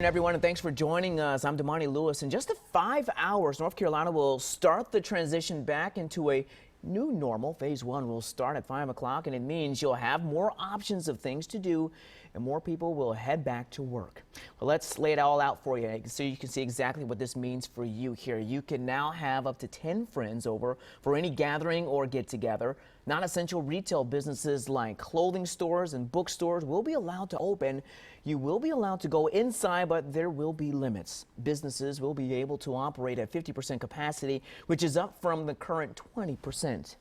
Everyone, and thanks for joining us. I'm Damani Lewis. In just 5 hours, North Carolina will start the transition back into a new normal. Phase 1 will start at 5 o'clock, and it means you'll have more options of things to do and more people will head back to work. Well, let's lay it all out for you so you can see exactly what this means for you here. You can now have up to 10 friends over for any gathering or get together. Non-essential retail businesses like clothing stores and bookstores will be allowed to open. You will be allowed to go inside, but there will be limits. Businesses will be able to operate at 50% capacity, which is up from the current 20%.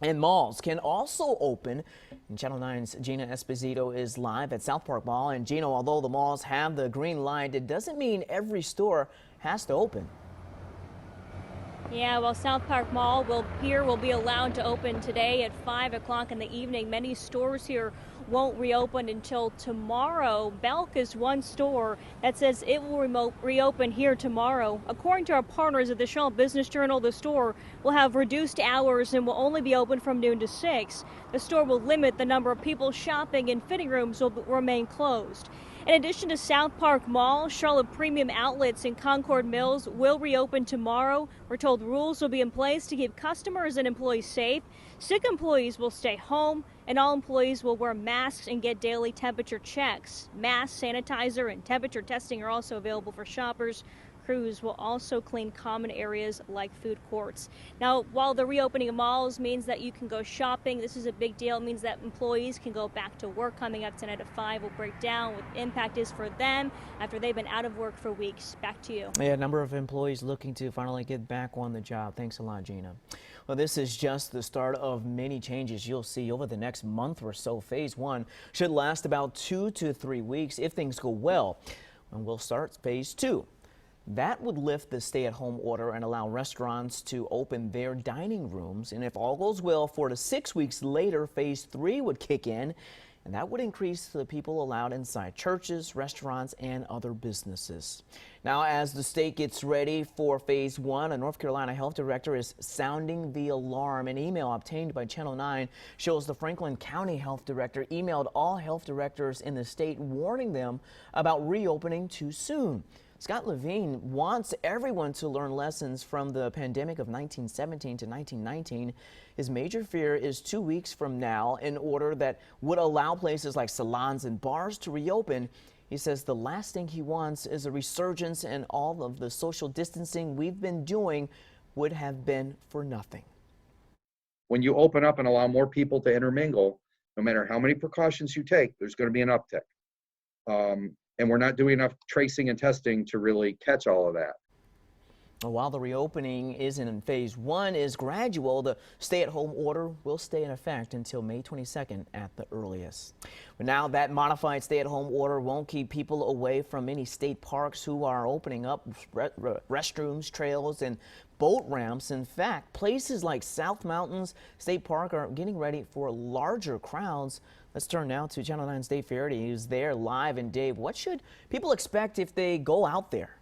And malls can also open. And Channel 9's Gina Esposito is live at South Park Mall. And Gina, although the malls have the green light, it doesn't mean every store has to open. Yeah, well, South Park Mall will be allowed to open today at 5 o'clock in the evening. Many stores here won't reopen until tomorrow. Belk is one store that says it will reopen here tomorrow. According to our partners at the Charlotte Business Journal, the store will have reduced hours and will only be open from noon to 6. The store will limit the number of people shopping and fitting rooms will remain closed. In addition to South Park Mall, Charlotte Premium Outlets in Concord Mills will reopen tomorrow. We're told rules will be in place to keep customers and employees safe. Sick employees will stay home, and all employees will wear masks and get daily temperature checks. Mask, sanitizer, and temperature testing are also available for shoppers. Crews will also clean common areas like food courts. Now, while the reopening of malls means that you can go shopping, this is a big deal. It means that employees can go back to work. Coming up tonight at 5, we'll break down what the impact is for them after they've been out of work for weeks. Back to you. Yeah, a number of employees looking to finally get back on the job. Thanks a lot, Gina. Well, this is just the start of many changes you'll see over the next month or so. Phase 1 should last about 2 to 3 weeks if things go well. And we'll start Phase 2. That would lift the stay-at-home order and allow restaurants to open their dining rooms. And if all goes well, 4 to 6 weeks later, Phase 3 would kick in, and that would increase the people allowed inside churches, restaurants, and other businesses. Now, as the state gets ready for Phase 1, a North Carolina health director is sounding the alarm. An email obtained by Channel 9 shows the Franklin County health director emailed all health directors in the state warning them about reopening too soon. Scott Levine wants everyone to learn lessons from the pandemic of 1917 to 1919. His major fear is 2 weeks from now, an order that would allow places like salons and bars to reopen. He says the last thing he wants is a resurgence, and all of the social distancing we've been doing would have been for nothing. When you open up and allow more people to intermingle, no matter how many precautions you take, there's going to be an uptick. And we're not doing enough tracing and testing to really catch all of that. While the reopening in Phase 1 is gradual, the stay-at-home order will stay in effect until May 22nd at the earliest. But now that modified stay-at-home order won't keep people away from many state parks who are opening up restrooms, trails, and boat ramps. In fact, places like South Mountains State Park are getting ready for larger crowds. Let's turn now to Channel 9's Dave Faraday, who's there live. And Dave, what should people expect if they go out there?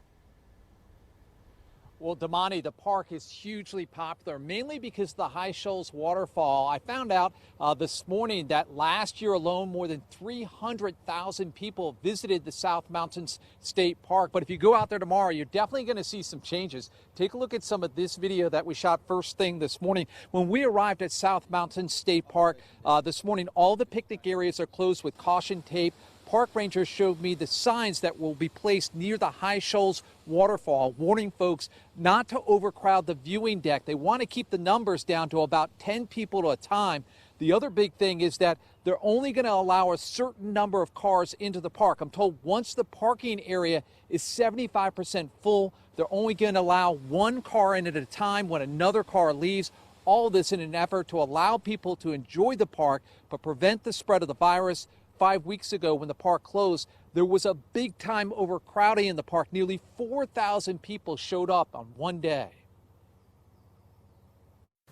Well, Damani, the park is hugely popular, mainly because of the High Shoals waterfall. I found out this morning that last year alone, more than 300,000 people visited the South Mountains State Park. But if you go out there tomorrow, you're definitely going to see some changes. Take a look at some of this video that we shot first thing this morning. When we arrived at South Mountains State Park this morning, all the picnic areas are closed with caution tape. Park rangers showed me the signs that will be placed near the High Shoals waterfall, warning folks not to overcrowd the viewing deck. They want to keep the numbers down to about 10 people at a time. The other big thing is that they're only going to allow a certain number of cars into the park. I'm told once the parking area is 75% full, they're only going to allow one car in at a time when another car leaves. All of this in an effort to allow people to enjoy the park but prevent the spread of the virus. 5 weeks ago when the park closed, there was a big time overcrowding in the park. Nearly 4,000 people showed up on one day.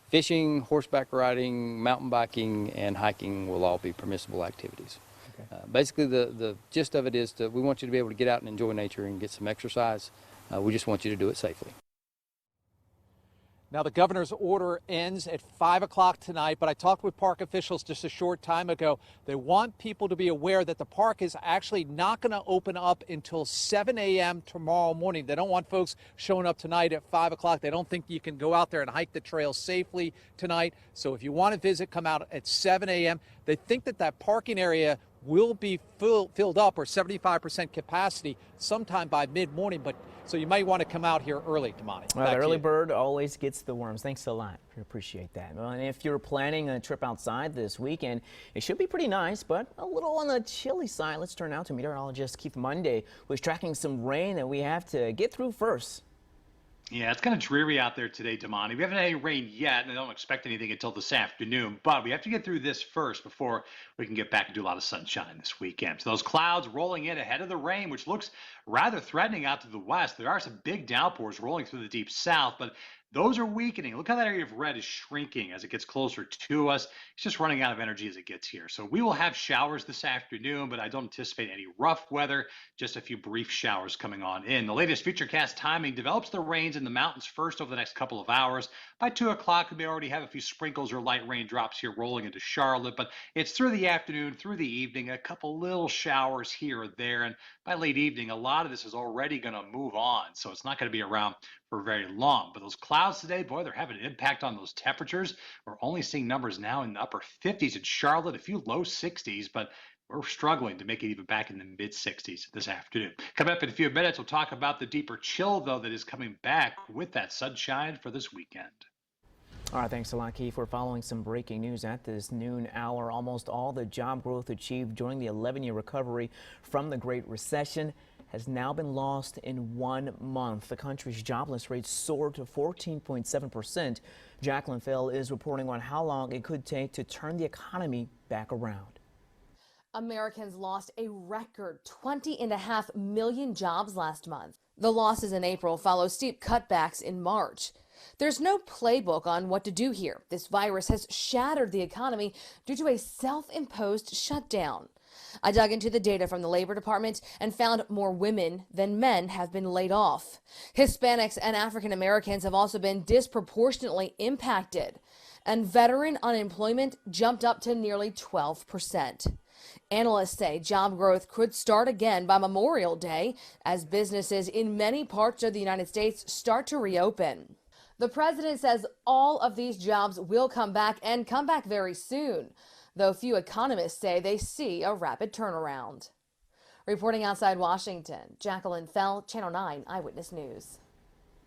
Fishing, horseback riding, mountain biking, and hiking will all be permissible activities. Okay. Basically, the gist of it is that we want you to be able to get out and enjoy nature and get some exercise. We just want you to do it safely. Now, the governor's order ends at 5 o'clock tonight, but I talked with park officials just a short time ago. They want people to be aware that the park is actually not going to open up until 7 a.m. tomorrow morning. They don't want folks showing up tonight at 5 o'clock. They don't think you can go out there and hike the trail safely tonight. So if you want to visit, come out at 7 a.m. They think that that parking area will be filled up, or 75% capacity sometime by mid-morning, but so you might want to come out here early, Damani. Well, the early bird always gets the worms. Thanks a lot. We appreciate that. Well, and if you're planning a trip outside this weekend, it should be pretty nice, but a little on the chilly side. Let's turn out to meteorologist Keith Monday, who is tracking some rain that we have to get through first. Yeah, it's kind of dreary out there today, Damani. We haven't had any rain yet, and I don't expect anything until this afternoon. But we have to get through this first before we can get back and do a lot of sunshine this weekend. So those clouds rolling in ahead of the rain, which looks rather threatening out to the west. There are some big downpours rolling through the deep south, but those are weakening. Look how that area of red is shrinking as it gets closer to us. It's just running out of energy as it gets here. So we will have showers this afternoon, but I don't anticipate any rough weather, just a few brief showers coming on in. The latest Futurecast timing develops the rains in the mountains first over the next couple of hours. By 2 o'clock, we may already have a few sprinkles or light raindrops here rolling into Charlotte, but it's through the afternoon, through the evening, a couple little showers here or there. And by late evening, a lot of this is already going to move on. So it's not going to be around for very long. But those clouds today, boy, they're having an impact on those temperatures. We're only seeing numbers now in the upper 50s in Charlotte, a few low 60s, but we're struggling to make it even back in the mid 60s this afternoon. Coming up in a few minutes, we'll talk about the deeper chill, though, that is coming back with that sunshine for this weekend. All right, thanks a lot, Keith. We're following some breaking news at this noon hour. Almost all the job growth achieved during the 11-year recovery from the Great Recession has now been lost in 1 month. The country's jobless rate soared to 14.7%. Jacqueline Fell is reporting on how long it could take to turn the economy back around. Americans lost a record 20.5 million jobs last month. The losses in April follow steep cutbacks in March. There's no playbook on what to do here. This virus has shattered the economy due to a self-imposed shutdown. I dug into the data from the Labor Department and found more women than men have been laid off. Hispanics and African Americans have also been disproportionately impacted, and veteran unemployment jumped up to nearly 12%. Analysts say job growth could start again by Memorial Day as businesses in many parts of the United States start to reopen. The president says all of these jobs will come back and come back very soon, though few economists say they see a rapid turnaround. Reporting outside Washington, Jacqueline Fell, Channel 9 Eyewitness News.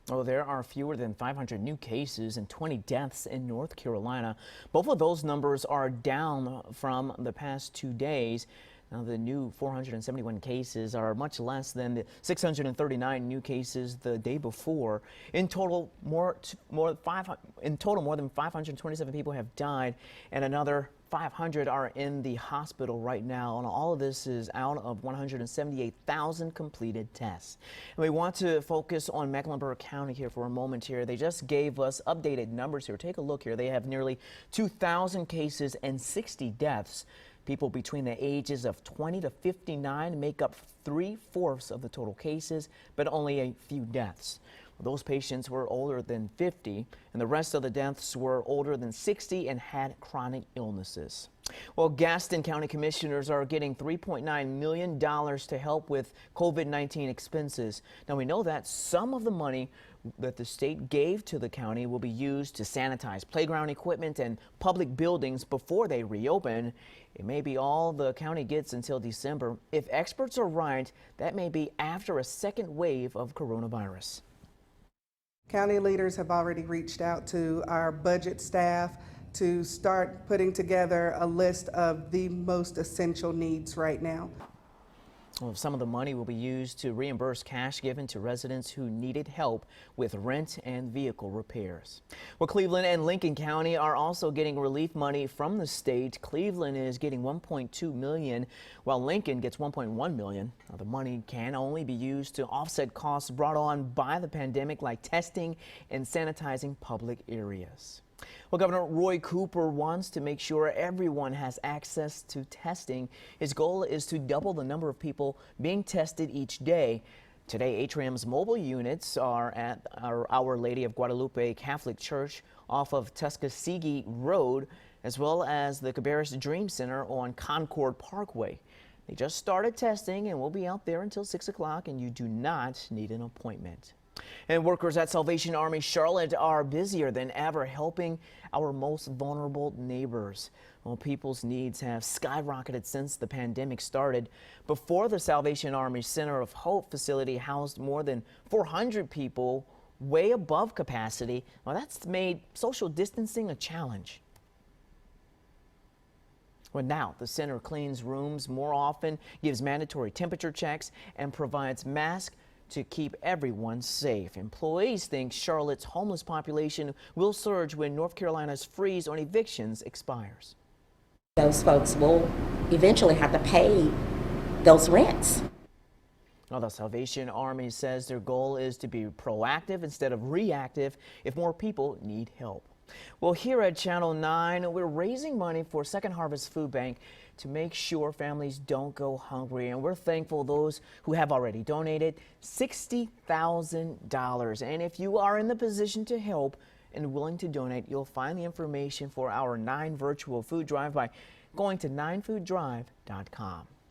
Well, there are fewer than 500 new cases and 20 deaths in North Carolina. Both of those numbers are down from the past 2 days. Now, the new 471 cases are much less than the 639 new cases the day before. In total, more than 527 people have died, and another 500 are in the hospital right now, and all of this is out of 178,000 completed tests. And we want to focus on Mecklenburg County here for a moment here. They just gave us updated numbers here. Take a look here. They have nearly 2,000 cases and 60 deaths. People between the ages of 20 to 59 make up 3/4 of the total cases, but only a few deaths. Those patients were older than 50, and the rest of the deaths were older than 60 and had chronic illnesses. Well, Gaston County commissioners are getting $3.9 million to help with COVID-19 expenses. Now, we know that some of the money that the state gave to the county will be used to sanitize playground equipment and public buildings before they reopen. It may be all the county gets until December. If experts are right, that may be after a second wave of coronavirus. County leaders have already reached out to our budget staff to start putting together a list of the most essential needs right now. Well, some of the money will be used to reimburse cash given to residents who needed help with rent and vehicle repairs. Well, Cleveland and Lincoln County are also getting relief money from the state. Cleveland is getting $1.2 million, while Lincoln gets $1.1 million. Now, the money can only be used to offset costs brought on by the pandemic, like testing and sanitizing public areas. Well, Governor Roy Cooper wants to make sure everyone has access to testing. His goal is to double the number of people being tested each day. Today, Atrium's mobile units are at Our Lady of Guadalupe Catholic Church off of Tuskegee Road, as well as the Cabarrus Dream Center on Concord Parkway. They just started testing and will be out there until 6 o'clock, and you do not need an appointment. And workers at Salvation Army Charlotte are busier than ever helping our most vulnerable neighbors. Well, people's needs have skyrocketed since the pandemic started. Before, the Salvation Army Center of Hope facility housed more than 400 people, way above capacity. Well, that's made social distancing a challenge. Well, now the center cleans rooms more often, gives mandatory temperature checks, and provides masks to keep everyone safe. Employees think Charlotte's homeless population will surge when North Carolina's freeze on evictions expires. Those folks will eventually have to pay those rents. Well, the Salvation Army says their goal is to be proactive instead of reactive if more people need help. Well, here at Channel 9, we're raising money for Second Harvest Food Bank to make sure families don't go hungry. And we're thankful those who have already donated $60,000. And if you are in the position to help and willing to donate, you'll find the information for our 9 virtual food drive by going to 9fooddrive.com.